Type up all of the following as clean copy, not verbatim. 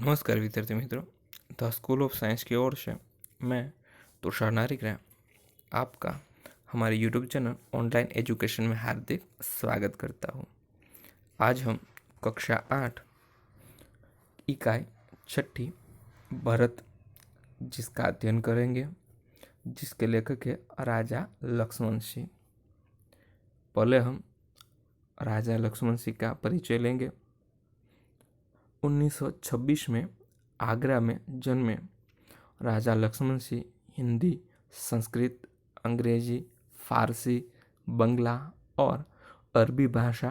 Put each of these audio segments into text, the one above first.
नमस्कार विद्यार्थी मित्रों, द स्कूल ऑफ साइंस की ओर से मैं तुषार नारिकरा आपका हमारे यूट्यूब चैनल ऑनलाइन एजुकेशन में हार्दिक स्वागत करता हूँ। आज हम कक्षा 8 इकाई 6 भरत जिसका अध्ययन करेंगे, जिसके लेखक है राजा लक्ष्मण सिंह। पहले हम राजा लक्ष्मण सिंह का परिचय लेंगे। 1926 में आगरा में जन्मे राजा लक्ष्मण सिंह हिंदी, संस्कृत, अंग्रेजी, फारसी, बंगला और अरबी भाषा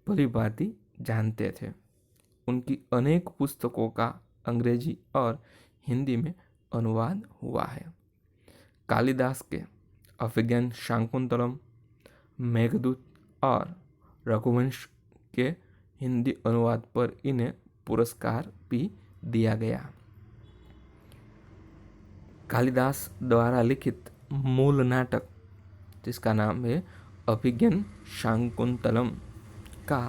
भलीभांति जानते थे। उनकी अनेक पुस्तकों का अंग्रेजी और हिंदी में अनुवाद हुआ है। कालिदास के अभिज्ञान शाकुंतलम, मेघदूत और रघुवंश के हिंदी अनुवाद पर इन्हें पुरस्कार भी दिया गया। कालिदास द्वारा लिखित मूल नाटक जिसका नाम है अभिज्ञान शाकुंतलम का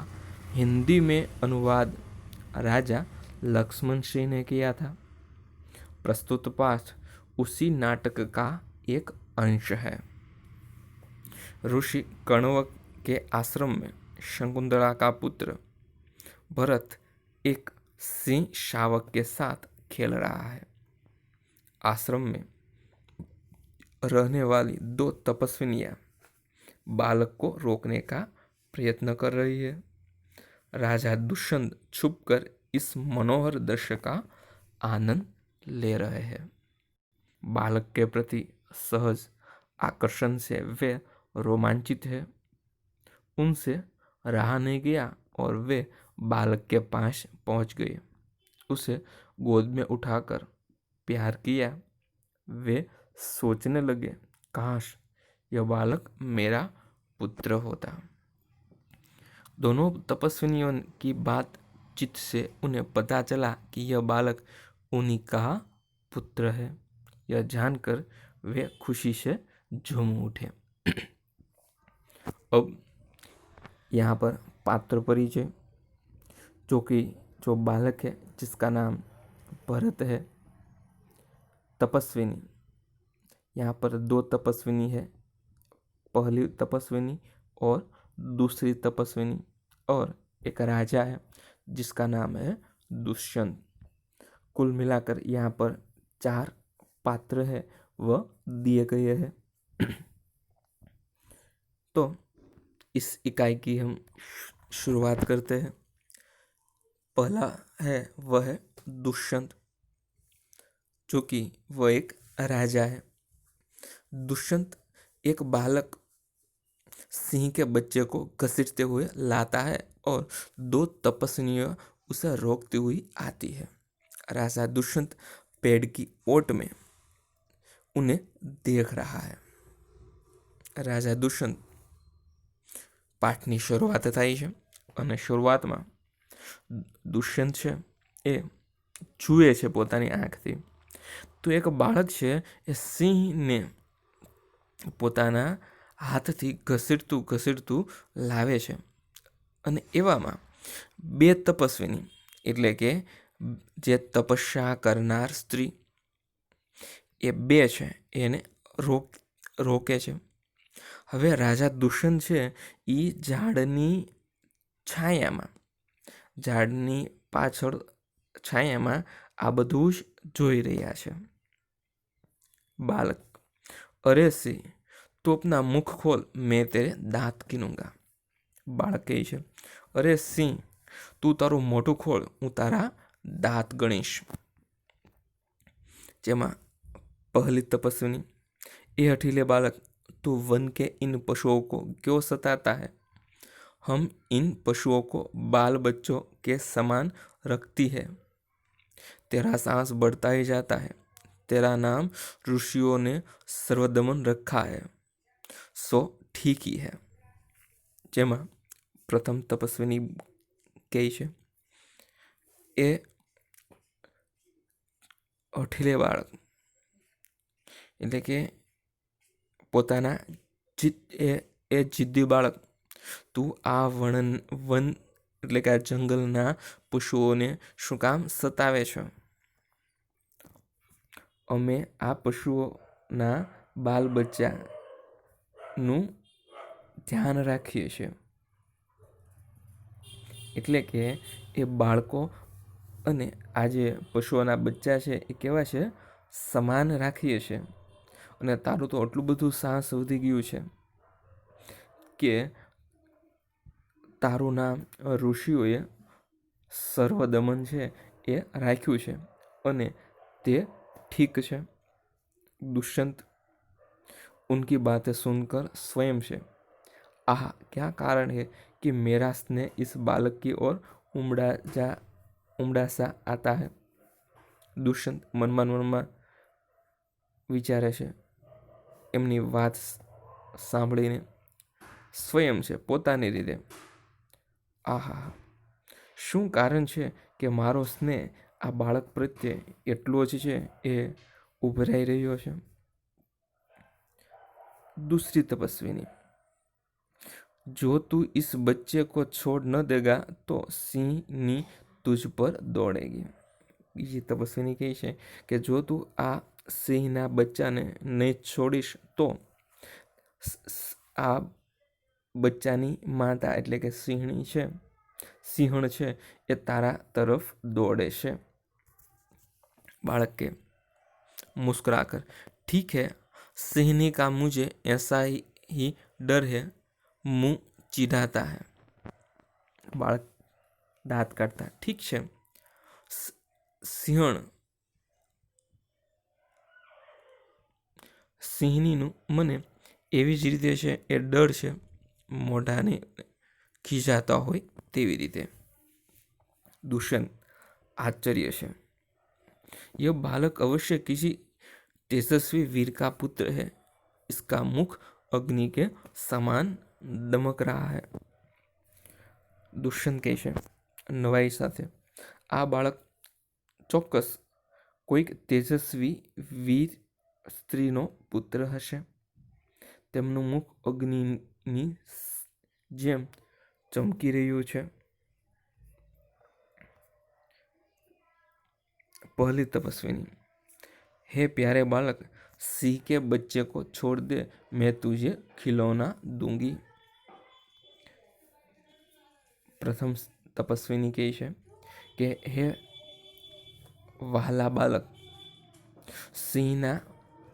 हिंदी में अनुवाद राजा लक्ष्मण सिंह ने किया था। प्रस्तुत पाठ उसी नाटक का एक अंश है। ऋषि कण्व के आश्रम में शकुंतला का पुत्र भरत एक सिंह शावक के साथ खेल रहा है। आश्रम में रहने वाली 2 तपस्विनियां बालक को रोकने का प्रयत्न कर रही है। राजा दुष्यंत छुपकर इस मनोहर दृश्य का आनंद ले रहे हैं। बालक के प्रति सहज आकर्षण से वे रोमांचित है। उनसे रहा नहीं गया और वे बालक के पास पहुंच गए, उसे गोद में उठाकर प्यार किया। वे सोचने लगे, काश यह बालक मेरा पुत्र होता। दोनों तपस्विनियों की बातचीत से उन्हें पता चला कि यह बालक उन्हीं का पुत्र है। यह जानकर वे खुशी से झूम उठे। अब यहाँ पर पात्र परिचय, जो बालक है जिसका नाम भरत है। तपस्विनी, यहाँ पर 2 तपस्विनी है, पहली तपस्विनी और दूसरी तपस्विनी, और एक राजा है जिसका नाम है दुष्यंत। कुल मिलाकर यहाँ पर 4 पात्र है वह दिए गए हैं। तो इस इकाई की हम शुरुआत करते हैं। पहला है वह है दुष्यंत, जो कि वह एक राजा है। दुष्यंत एक बालक सिंह के बच्चे को घसीटते हुए लाता है और 2 तपस्विनियां उसे रोकती हुई आती है। राजा दुष्यंत पेड़ की ओट में उन्हें देख रहा है। राजा दुष्यंत પાઠની શરૂઆત થાય છે અને શરૂઆતમાં દુષ્યંત છે એ જુએ છે પોતાની આંખથી તો એક બાળક છે એ સિંહને પોતાના હાથથી ઘસીટતું લાવે છે અને એવામાં 2 તપસ્વીની એટલે કે જે તપસ્યા કરનાર સ્ત્રી એ 2 છે એને રોકે છે। હવે રાજા દુષ્યંત છે એ ઝાડની પાછળ છાયામાં આ બધું જ જોઈ રહ્યા છે। बालक, अरे सिंह तू अपना मुख खोल, मैं तेरे दांत गिनूंगा। बालक कहे छे, अरे सिंह तू तारू मोटू खोल, हूँ तारा दांत गणीश। जेमा पहली तपस्विनी, ए हठीले बालक, तू वन के इन पशुओं को क्यों सताता है? हम इन पशुओं को बाल बच्चों के समान रखती है। तेरा सांस बढ़ता ही जाता है। तेरा नाम ऋषियों ने सर्वदमन रखा है, सो ठीक ही है। जेमा प्रथम तपस्विनी कही छे, ए अठीले बाळक એટલે કે પોતાના એ જિદ્દી બાળક, તું આ वन એટલે કે આ જંગલના પશુઓને શું કામ સતાવે છે? અમે આ પશુઓના બાલ બચ્ચાનું ધ્યાન રાખીએ છીએ. એટલે કે એ બાળકો અને આ જે પશુઓના બચ્ચા છે એ કેવા છે? સમાન રાખીએ છીએ. અને તારું તો આટલું બધું સાહસ વધી ગયું છે કે તારું નામ ઋષિઓએ સર્વદમન છે એ રાખ્યું છે અને તે ठीक है. दुष्यंत उनकी बातें सुनकर स्वयं से, आह क्या कारण है कि मेरा स्नेह इस बालक की ओर उमड़ा सा आता है? दुष्यंत મનમાં વિચારે છે. એમની વાત સાંભળીને સ્વયં છે પોતાની રીતે, આહા શું કારણ છે કે મારો સ્નેહ આ બાળક પ્રત્યે એટલો જ છે એ ઉભરાઈ રહ્યો છે? दूसरी तपस्विनी, जो तू इस बच्चे को छोड़ न देगा तो सिंहनी तुझ पर दौड़ेगी. બીજી તપસ્વીની કહે છે કે જો તું આ સિંહના બચ્ચાને નહીં છોડીશ તો આ બચ્ચાની માતા એટલે કે સિંહણ છે એ તારા તરફ દોડે છે. बालक के मुस्कुराकर, ठीक है, सिंहनी का मुझे ऐसा ही डर है, मुंह चिढ़ाता है. बालक दांत काटता, ठीक है, સિંહણીનું મને એવી જ રીતે છે એ ડર છે, મોઢાને ખીજાતા હોય તેવી રીતે. दुष्यंत आश्चर्य से, यह बालक अवश्य किसी तेजस्वी वीर का पुत्र है. इसका मुख अग्नि के समान दमक रहा है. दुष्यंत કહે છે નવાઈ સાથે, આ બાળક ચોક્કસ કોઈક તેજસ્વી વીર સ્ત્રીનો પુત્ર હશે. તેમનું મુખ અગ્નિની જેમ ચમકી રહ્યું છે. पहली तपस्विनी, हे प्यारे बालक, सिंह के बच्चे को छोड़ दे, मैं तुझे खिलौना दूंगी. प्रथम तपस्विनी કહે છે કે હે વહાલા બાલક, સિંહના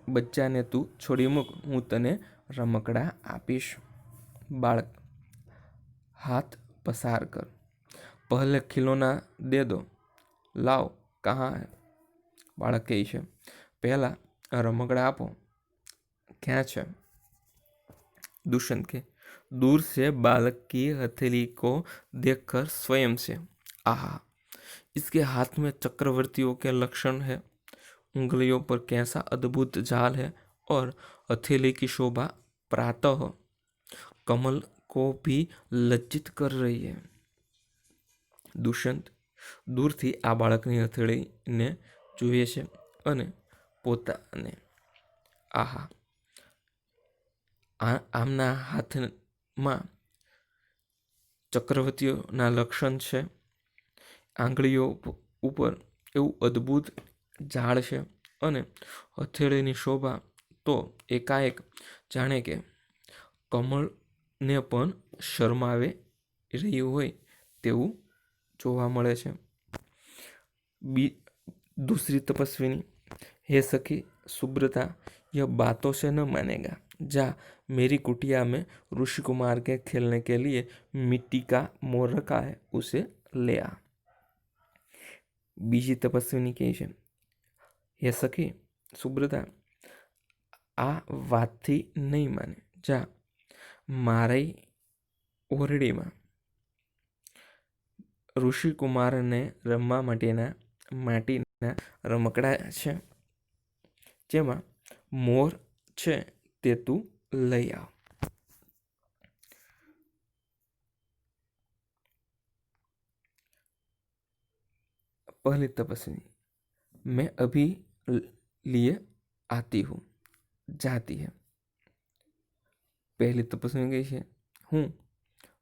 બચ્ચાને તું છોડી મૂક, હું તને રમકડા આપીશ. બાળક, हाथ पसार कर, पहले खिलौना दे दो, लाओ कहाँ है? बालक કહે છે પહેલા રમકડા આપો, ક્યાં છે? दुष्यंत के दूर से बालक की हथेली को देखकर स्वयं से, आहा, इसके हाथ में चक्रवर्तियों के लक्षण है, उंगलियों पर कैसा अद्भुत जाल है और हथेली की शोभा प्रातः कमल को भी लज्जित कर रही है. दुष्यंत દૂરથી આ બાળકની હથેળીને જુએ છે અને પોતાને, આહા, આમના હાથમાં ચક્રવર્તીઓના લક્ષણ છે, આંગળીઓ ઉપર એવું અદ્ભુત ઝાડ છે અને હથેળીની શોભા તો એકાએક જાણે કે કમળને પણ શરમાવે રહ્યું હોય તેવું જોવા મળે છે. दूसरी तपस्विनी, हे सखी सुब्रता, यह बातों से न मानेगा, जा मेरी कुटिया में ऋषि कुमार के खेलने के लिए मिट्टी का मोर रखा है, उसे ले आ. बीजी तपस्विनी કહે છે, હે સખી સુબ્રતા, આ વાતથી નહીં માને, જા મારી ઓરડીમાં ઋષિકુમારને રમવા માટીના રમકડા છે, જેમાં મોર છે તે તું લઈ આવ. पहली तपस्विनी, मैं अभी लिए आती हूँ, जाती है. પહેલી તપસ્વી કહે છે હું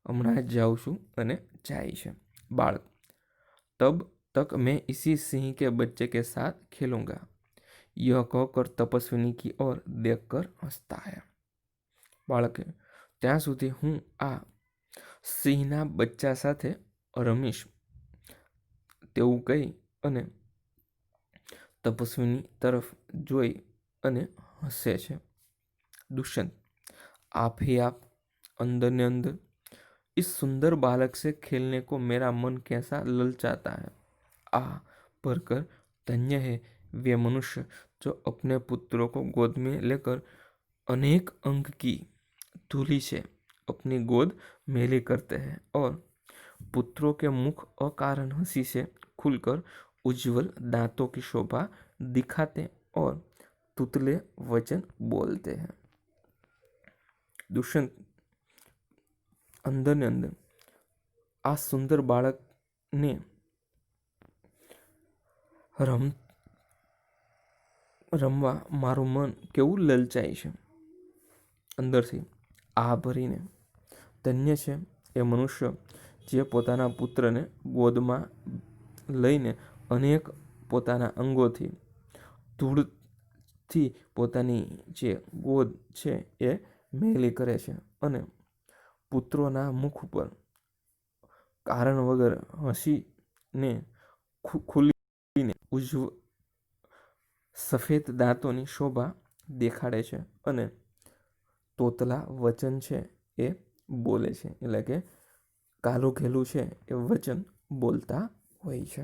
હમણાં જ જાઉં છું અને જાય છે. બાળક: तब तक मैं इसी सिंह के बच्चे के साथ खेलूंगा. यह कहकर तपस्विनी की ओर देखकर हंसता है. બાળકે: ત્યાં સુધી હું આ સિંહના બચ્ચા સાથે રમીશ, તેવું કહી અને તપસ્વિની તરફ જોઈ અને હસે છે. दुष्यंत: आप ही आप, अंदर ने अंदर इस सुंदर बालक से खेलने को मेरा मन कैसा ललचाता है. आह भरकर धन्य है वे मनुष्य जो अपने पुत्रों को गोद में लेकर अनेक अंग की धूली से अपनी गोद मैली करते हैं और पुत्रों के मुख अकारण हंसी से खुलकर उज्जवल दांतों की शोभा दिखाते और तुतले वचन बोलते हैं. दुष्यंत अंदर ने अंदर आ सुंदर बालक ने રમવા મારું મન કેવું લલચાય છે. અંદરથી આ ભરીને ધન્ય છે એ મનુષ્ય જે પોતાના પુત્રને ગોદમાં લઈને અનેક પોતાના અંગોથી ધૂળથી પોતાની જે ગોદ છે એ મેલી કરે છે અને પુત્રોના મુખ ઉપર કારણ વગર હસીને ખુલીને સફેદ દાંતોની શોભા દેખાડે છે અને તોતલા વચન છે એ બોલે છે, એટલે કે કાલું ઘેલું છે એ વચન બોલતા હોય છે.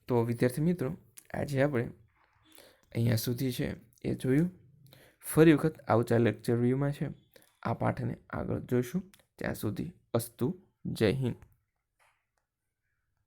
તો વિદ્યાર્થી મિત્રો, આજે આપણે અહીંયા સુધી છે એ જોયું. ફરી વખત આવતા લેક્ચર વ્યૂમાં છે આ પાઠને આગળ જોઈશું. ત્યાં સુધી અસ્તુ. જય હિન્દ.